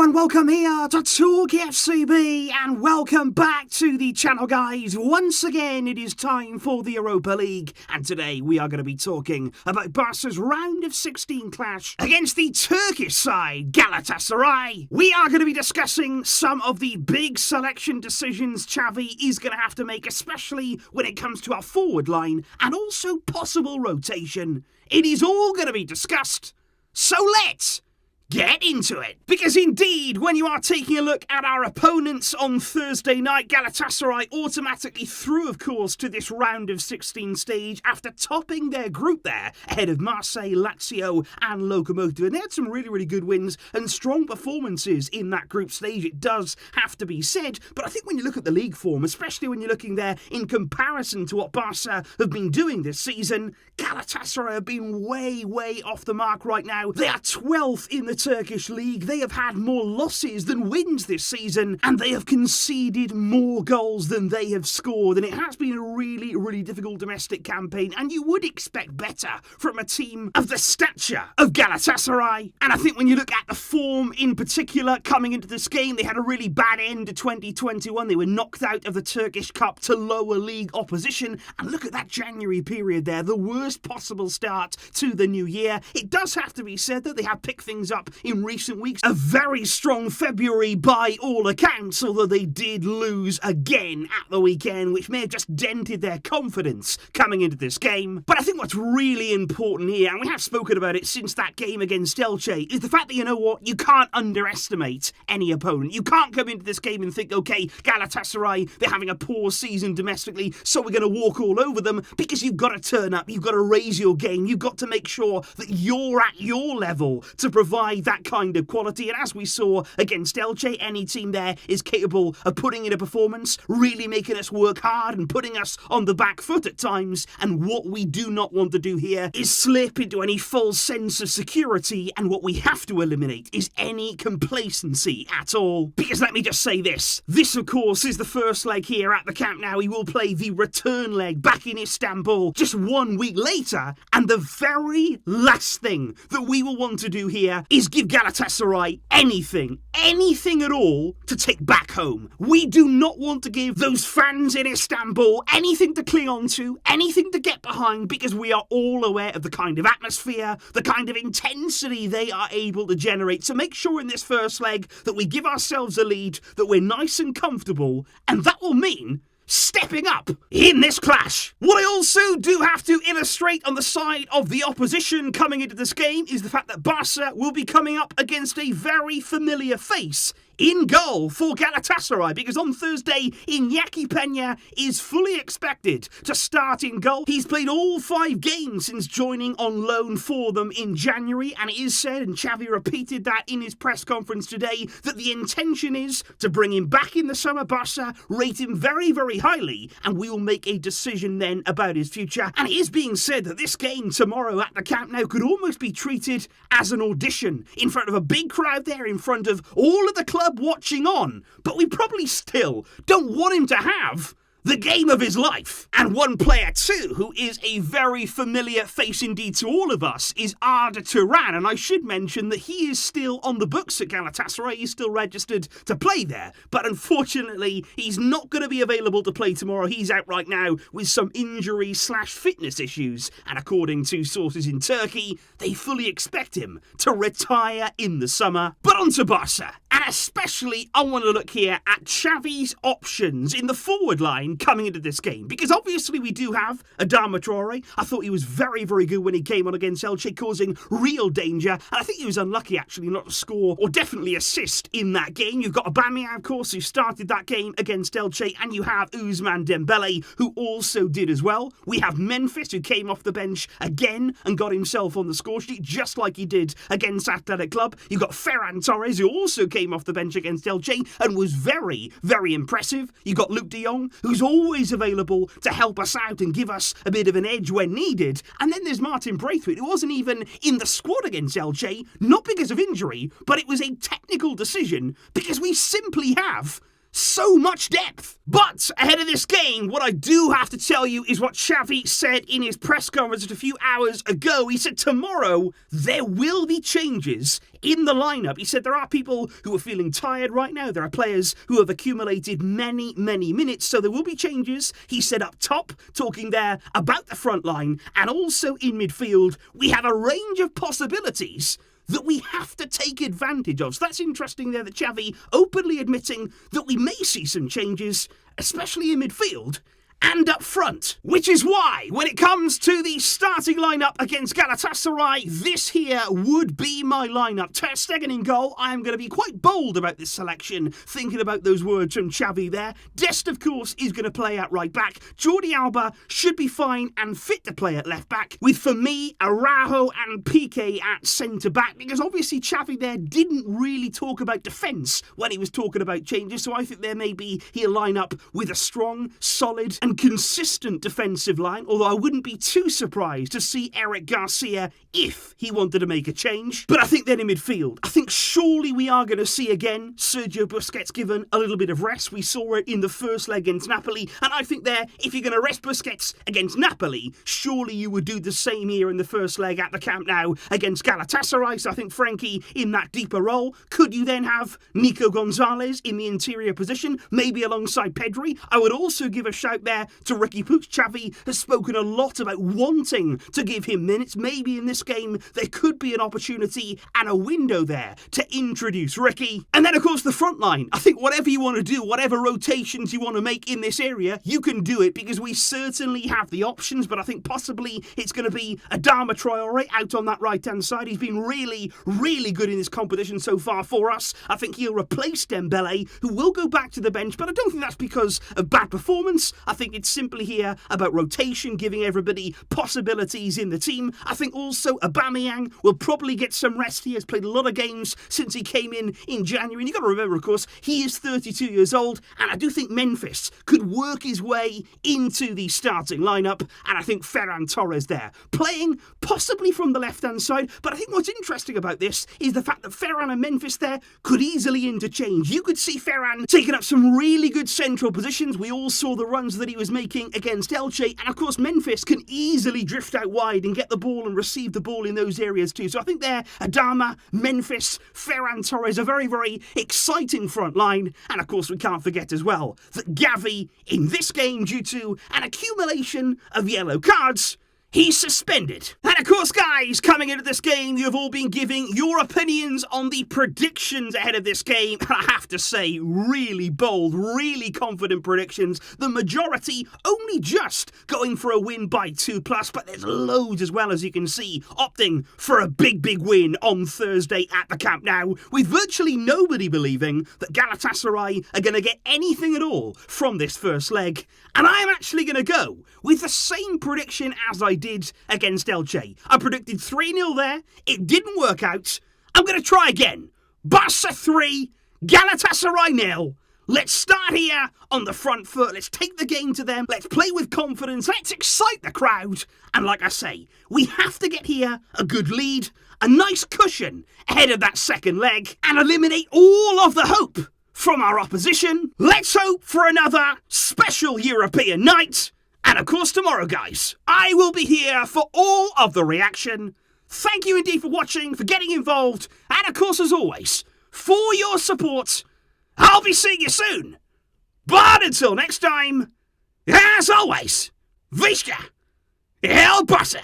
and welcome here to TalkFCB and welcome back to the channel, guys. Once again, it is time for the Europa League, and today we are going to be talking about Barca's round of 16 clash against the Turkish side, Galatasary. We are going to be discussing some of the big selection decisions Xavi is going to have to make, especially when it comes to our forward line and also possible rotation. It is all going to be discussed, so let's get into it. Because indeed, when you are taking a look at our opponents on Thursday night, Galatasaray automatically through, of course, to this round of 16 stage after topping their group there ahead of Marseille, Lazio and Lokomotiv. And they had some really good wins and strong performances in that group stage, it does have to be said. But I think when you look at the league form, especially when you're looking there in comparison to what Barca have been doing this season, Galatasaray have been way off the mark right now. They are 12th in the Turkish league. They have had more losses than wins this season, and they have conceded more goals than they have scored, and it has been a really difficult domestic campaign, and you would expect better from a team of the stature of Galatasaray. And I think when you look at the form in particular coming into this game, they had a really bad end to 2021. They were knocked out of the Turkish Cup to lower league opposition, and look at that January period there, the worst possible start to the new year. It does have to be said that they have picked things up in recent weeks. A very strong February by all accounts, although they did lose again at the weekend, which may have just dented their confidence coming into this game. But I think what's really important here, and we have spoken about it since that game against Elche, is the fact that, you know what, you can't underestimate any opponent. You can't come into this game and think, okay, Galatasaray, they're having a poor season domestically, so we're going to walk all over them, because you've got to turn up, you've got to raise your game, you've got to make sure that you're at your level to provide that kind of quality. And as we saw against Elche, any team there is capable of putting in a performance, really making us work hard and putting us on the back foot at times. And what we do not want to do here is slip into any false sense of security, and what we have to eliminate is any complacency at all. Because let me just say this of course is the first leg here at the Camp Nou. We will play the return leg back in Istanbul just 1 week later, and the very last thing that we will want to do here is give Galatasaray anything at all to take back home. We do not want to give those fans in Istanbul anything to cling on to, anything to get behind, because we are all aware of the kind of atmosphere, the kind of intensity they are able to generate. So make sure in this first leg that we give ourselves a lead, that we're nice and comfortable, and that will mean stepping up in this clash. What I also do have to illustrate on the side of the opposition coming into this game is the fact that Barca will be coming up against a very familiar face in goal for Galatasaray, because on Thursday, Iñaki Peña is fully expected to start in goal. He's played all 5 games since joining on loan for them in January, and it is said, and Xavi repeated that in his press conference today, that the intention is to bring him back in the summer. Barca rate him very highly, and we will make a decision then about his future. And it is being said that this game tomorrow at the Camp Nou could almost be treated as an audition in front of a big crowd there, in front of all of the club watching on, but we probably still don't want him to have the game of his life. And one player too, who is a very familiar face indeed to all of us, is Arda Turan. And I should mention that he is still on the books at Galatasaray. He's still registered to play there. But unfortunately, he's not going to be available to play tomorrow. He's out right now with some injury/fitness issues. And according to sources in Turkey, they fully expect him to retire in the summer. But on to Barca. And especially, I want to look here at Xavi's options in the forward line coming into this game, because obviously we do have Adama Traore. I thought he was very good when he came on against Elche, causing real danger, and I think he was unlucky actually not to score or definitely assist in that game. You've got Aubameyang, of course, who started that game against Elche, and you have Ousmane Dembele, who also did as well. We have Memphis, who came off the bench again and got himself on the score sheet, just like he did against Athletic Club. You've got Ferran Torres, who also came off the bench against Elche and was very impressive. You've got Luke de Jong, who's always available to help us out and give us a bit of an edge when needed. And then there's Martin Braithwaite, who wasn't even in the squad against Elche, not because of injury, but it was a technical decision, because we simply have so much depth. But ahead of this game, what I do have to tell you is what Xavi said in his press conference a few hours ago. He said tomorrow there will be changes in the lineup. He said there are people who are feeling tired right now. There are players who have accumulated many minutes, so there will be changes. He said up top, talking there about the front line, and also in midfield, we have a range of possibilities that we have to take advantage of. So that's interesting there that Xavi openly admitting that we may see some changes, especially in midfield and up front. Which is why, when it comes to the starting lineup against Galatasaray, this here would be my lineup. Ter Stegen in goal. I am going to be quite bold about this selection, thinking about those words from Xavi there. Dest, of course, is going to play at right back. Jordi Alba should be fine and fit to play at left back, with, for me, Araujo and Piqué at centre back, because obviously Xavi there didn't really talk about defence when he was talking about changes, so I think there may be he'll line up with a strong, solid and consistent defensive line, although I wouldn't be too surprised to see Eric Garcia if he wanted to make a change. But I think then in midfield, I think surely we are going to see again Sergio Busquets given a little bit of rest. We saw it in the first leg against Napoli, and I think there, if you're going to rest Busquets against Napoli, surely you would do the same here in the first leg at the Camp Nou against Galatasaray. So I think Frankie in that deeper role. Could you then have Nico Gonzalez in the interior position, maybe alongside Pedri? I would also give a shout there to Ricky Puig. Xavi has spoken a lot about wanting to give him minutes. Maybe in this game there could be an opportunity and a window there to introduce Ricky. And then of course the front line. I think whatever you want to do, whatever rotations you want to make in this area, you can do it because we certainly have the options. But I think possibly it's going to be Adama Traore out on that right hand side. He's been really good in this competition so far for us. I think he'll replace Dembele, who will go back to the bench, but I don't think that's because of bad performance. I think it's simply here about rotation, giving everybody possibilities in the team. I think also Aubameyang will probably get some rest. He has played a lot of games since he came in January. And you've got to remember, of course, he is 32 years old, and I do think Memphis could work his way into the starting lineup, and I think Ferran Torres there, playing possibly from the left-hand side. But I think what's interesting about this is the fact that Ferran and Memphis there could easily interchange. You could see Ferran taking up some really good central positions. We all saw the runs that he was making against Elche, and of course Memphis can easily drift out wide and get the ball and receive the ball in those areas too. So I think there, Adama, Memphis, Ferran Torres, a very exciting front line. And of course we can't forget as well that Xavi in this game, due to an accumulation of yellow cards, he's suspended. And of course, guys, coming into this game, you have all been giving your opinions on the predictions ahead of this game. And I have to say, really bold, really confident predictions. The majority only just going for a win by 2+, but there's loads as well, as you can see, opting for a big win on Thursday at the Camp Nou, with virtually nobody believing that Galatasaray are going to get anything at all from this first leg. And I am actually going to go with the same prediction as I did against Elche. I predicted 3-0 there. It didn't work out. I'm going to try again. Barça 3, Galatasaray 0. Let's start here on the front foot. Let's take the game to them. Let's play with confidence. Let's excite the crowd. And like I say, we have to get here a good lead, a nice cushion ahead of that second leg, and eliminate all of the hope from our opposition. Let's hope for another special European night. And of course tomorrow, guys, I will be here for all of the reaction. Thank you indeed for watching, for getting involved, and of course, as always, for your support. I'll be seeing you soon. But until next time, as always, Visca El Barça.